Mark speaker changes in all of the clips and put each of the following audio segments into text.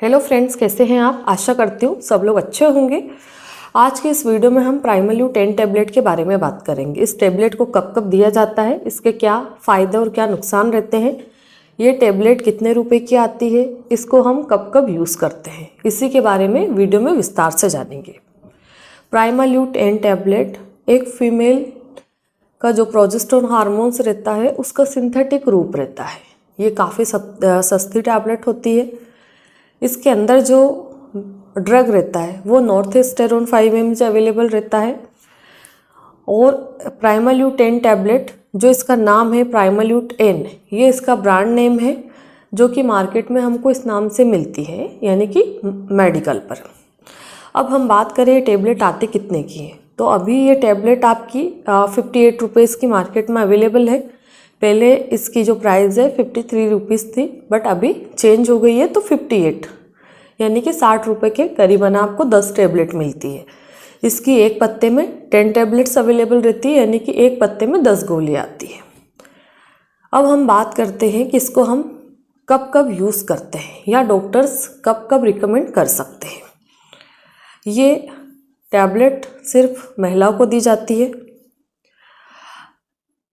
Speaker 1: Hello friends, कैसे हैं आप। आशा करती हूँ सब लोग अच्छे होंगे। आज के इस वीडियो में हम प्राइमल्यू 10 टैबलेट के बारे में बात करेंगे। इस टैबलेट को कब कब दिया जाता है, इसके क्या फ़ायदे और क्या नुकसान रहते हैं, ये टैबलेट कितने रुपए की आती है, इसको हम कब कब यूज़ करते हैं, इसी के बारे में वीडियो में विस्तार से जानेंगे। प्राइमल्यू 10 टैबलेट एक फीमेल का जो प्रोजेस्टेरोन हार्मोन्स रहता है उसका सिंथेटिक रूप रहता है। ये काफ़ी सस्ती टैबलेट होती है। इसके अंदर जो ड्रग रहता है वो नॉर्थेस्टेरोन 5 mg अवेलेबल रहता है। और प्राइमल्यू 10 टैबलेट जो इसका नाम है प्राइमल्यू 10, ये इसका ब्रांड नेम है जो कि मार्केट में हमको इस नाम से मिलती है, यानी कि मेडिकल पर। अब हम बात करें ये टैबलेट आते कितने की है, तो अभी ये टैबलेट आपकी 58 रुपीज़ की मार्केट में अवेलेबल है। पहले इसकी जो प्राइस है 53 रुपीज़ थी, बट अभी चेंज हो गई है तो 58, यानी कि 60 रुपये के करीबन आपको 10 टैबलेट मिलती है। इसकी एक पत्ते में 10 टैबलेट्स अवेलेबल रहती है, यानी कि एक पत्ते में 10 गोली आती है। अब हम बात करते हैं कि इसको हम कब कब यूज़ करते हैं या डॉक्टर्स कब कब रिकमेंड कर सकते हैं। ये टैबलेट सिर्फ महिलाओं को दी जाती है।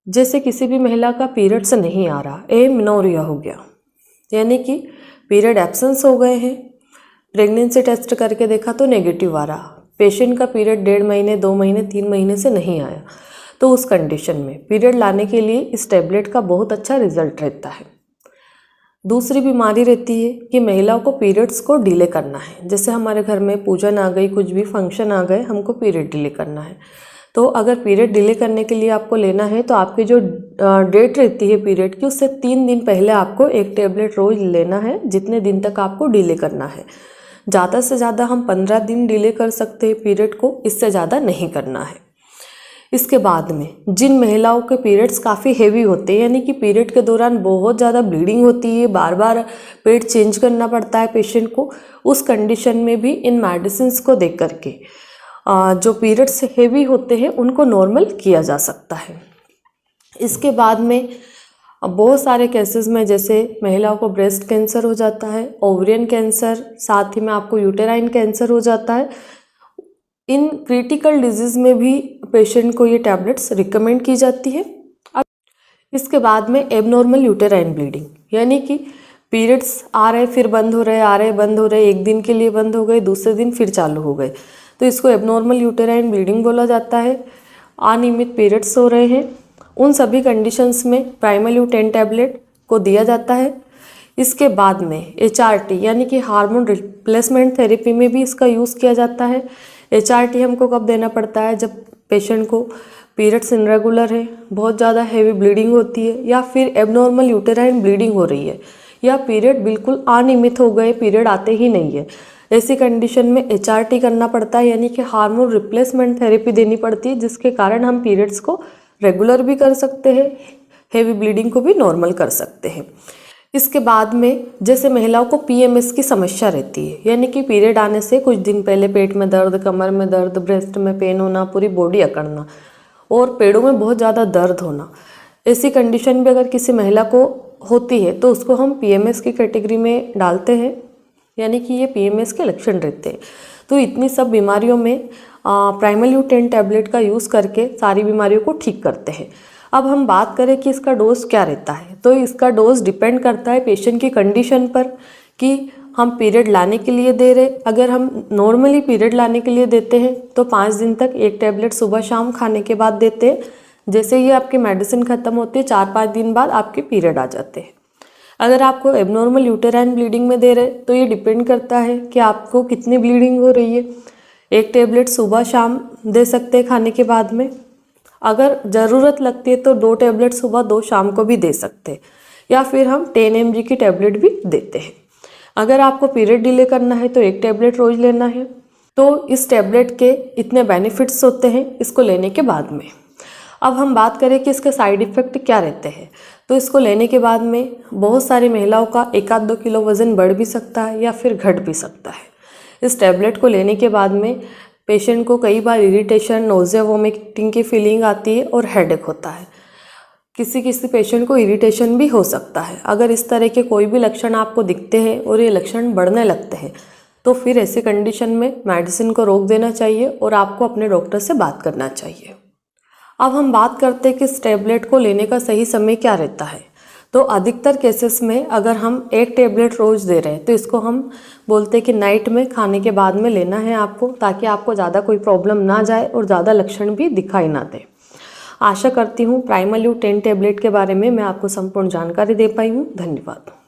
Speaker 1: जैसे किसी भी महिला का पीरियड्स नहीं आ रहा, एमेनोर्यिया हो गया, यानी कि पीरियड एब्सेंस हो गए हैं, प्रेगनेंसी टेस्ट करके देखा तो नेगेटिव आ रहा, पेशेंट का पीरियड 1.5 महीने 2 महीने 3 महीने से नहीं आया, तो उस कंडीशन में पीरियड लाने के लिए इस टैबलेट का बहुत अच्छा रिजल्ट रहता है। दूसरी बीमारी रहती है कि महिलाओं को पीरियड्स को डिले करना है। जैसे हमारे घर में पूजन आ गई, कुछ भी फंक्शन आ गए, हमको पीरियड डिले करना है, तो अगर पीरियड डिले करने के लिए आपको लेना है तो आपकी जो डेट रहती है पीरियड की, उससे 3 दिन पहले आपको एक टैबलेट रोज़ लेना है, जितने दिन तक आपको डिले करना है। ज़्यादा से ज़्यादा हम 15 दिन डिले कर सकते हैं पीरियड को, इससे ज़्यादा नहीं करना है। इसके बाद में जिन महिलाओं के पीरियड्स काफ़ी हेवी होते हैं, यानी कि पीरियड के दौरान बहुत ज़्यादा ब्लीडिंग होती है, बार बार पेड चेंज करना पड़ता है पेशेंट को, उस कंडीशन में भी इन मेडिसिन को देख करके जो पीरियड्स हेवी होते हैं उनको नॉर्मल किया जा सकता है। इसके बाद में बहुत सारे केसेस में जैसे महिलाओं को ब्रेस्ट कैंसर हो जाता है, ओवरियन कैंसर, साथ ही में आपको यूटेराइन कैंसर हो जाता है। इन क्रिटिकल डिजीज़ में भी पेशेंट को ये टैबलेट्स रिकमेंड की जाती है। अब इसके बाद में एबनॉर्मल यूटेराइन ब्लीडिंग, यानी कि पीरियड्स आ रहे फिर बंद हो रहे, आ रहे बंद हो रहे, एक दिन के लिए बंद हो गए, दूसरे दिन फिर चालू हो गए, तो इसको एबनॉर्मल यूटेराइन ब्लीडिंग बोला जाता है। अनियमित पीरियड्स हो रहे हैं, उन सभी कंडीशंस में प्राइमल्यू 10 टैबलेट को दिया जाता है। इसके बाद में HRT यानी कि हार्मोन रिप्लेसमेंट थेरेपी में भी इसका यूज़ किया जाता है। HRT हमको कब देना पड़ता है, जब पेशेंट को पीरियड्स इनरेगुलर है, बहुत ज़्यादा हैवी ब्लीडिंग होती है, या फिर एबनॉर्मल यूटेराइन ब्लीडिंग हो रही है, या पीरियड बिल्कुल अनियमित हो गए, पीरियड आते ही नहीं है। ऐसी कंडीशन में HRT करना पड़ता है, यानी कि हार्मोन रिप्लेसमेंट थेरेपी देनी पड़ती है, जिसके कारण हम पीरियड्स को रेगुलर भी कर सकते हैं, हेवी ब्लीडिंग को भी नॉर्मल कर सकते हैं। इसके बाद में जैसे महिलाओं को PMS की समस्या रहती है, यानी कि पीरियड आने से कुछ दिन पहले पेट में दर्द, कमर में दर्द, ब्रेस्ट में पेन होना, पूरी बॉडी अकड़ना और पेड़ों में बहुत ज़्यादा दर्द होना, ऐसी कंडीशन भी अगर किसी महिला को होती है तो उसको हम PMS की कैटेगरी में डालते हैं, यानी कि ये PMS के लक्षण रहते हैं। तो इतनी सब बीमारियों में प्राइमल्यू 10 टैबलेट का यूज़ करके सारी बीमारियों को ठीक करते हैं। अब हम बात करें कि इसका डोज क्या रहता है, तो इसका डोज डिपेंड करता है पेशेंट की कंडीशन पर कि हम पीरियड लाने के लिए दे रहे। अगर हम नॉर्मली पीरियड लाने के लिए देते हैं तो 5 दिन तक एक टैबलेट सुबह शाम खाने के बाद देते हैं। जैसे ही आपकी मेडिसिन ख़त्म होती है 4-5 दिन बाद आपके पीरियड आ जाते हैं। अगर आपको एबनॉर्मल यूटेराइन ब्लीडिंग में दे रहे तो ये डिपेंड करता है कि आपको कितनी ब्लीडिंग हो रही है। एक टैबलेट सुबह शाम दे सकते हैं खाने के बाद में, अगर ज़रूरत लगती है तो 2 टैबलेट सुबह 2 शाम को भी दे सकते हैं, या फिर हम 10 mg की टैबलेट भी देते हैं। अगर आपको पीरियड डिले करना है तो एक टैबलेट रोज़ लेना है। तो इस टैबलेट के इतने बेनिफिट्स होते हैं इसको लेने के बाद में। अब हम बात करें कि इसके साइड इफ़ेक्ट क्या रहते हैं, तो इसको लेने के बाद में बहुत सारी महिलाओं का 1-2 किलो वज़न बढ़ भी सकता है या फिर घट भी सकता है। इस टैबलेट को लेने के बाद में पेशेंट को कई बार इरिटेशन, नोज़िया, वोमिटिंग की फीलिंग आती है और हेडेक होता है। किसी किसी पेशेंट को इरिटेशन भी हो सकता है। अगर इस तरह के कोई भी लक्षण आपको दिखते हैं और ये लक्षण बढ़ने लगते हैं तो फिर ऐसी कंडीशन में मेडिसिन को रोक देना चाहिए और आपको अपने डॉक्टर से बात करना चाहिए। अब हम बात करते हैं कि इस टैबलेट को लेने का सही समय क्या रहता है। तो अधिकतर केसेस में अगर हम एक टैबलेट रोज़ दे रहे हैं तो इसको हम बोलते हैं कि नाइट में खाने के बाद में लेना है आपको, ताकि आपको ज़्यादा कोई प्रॉब्लम ना जाए और ज़्यादा लक्षण भी दिखाई ना दे। आशा करती हूँ प्राइमल्यू 10 टैबलेट के बारे में मैं आपको संपूर्ण जानकारी दे पाई हूँ। धन्यवाद।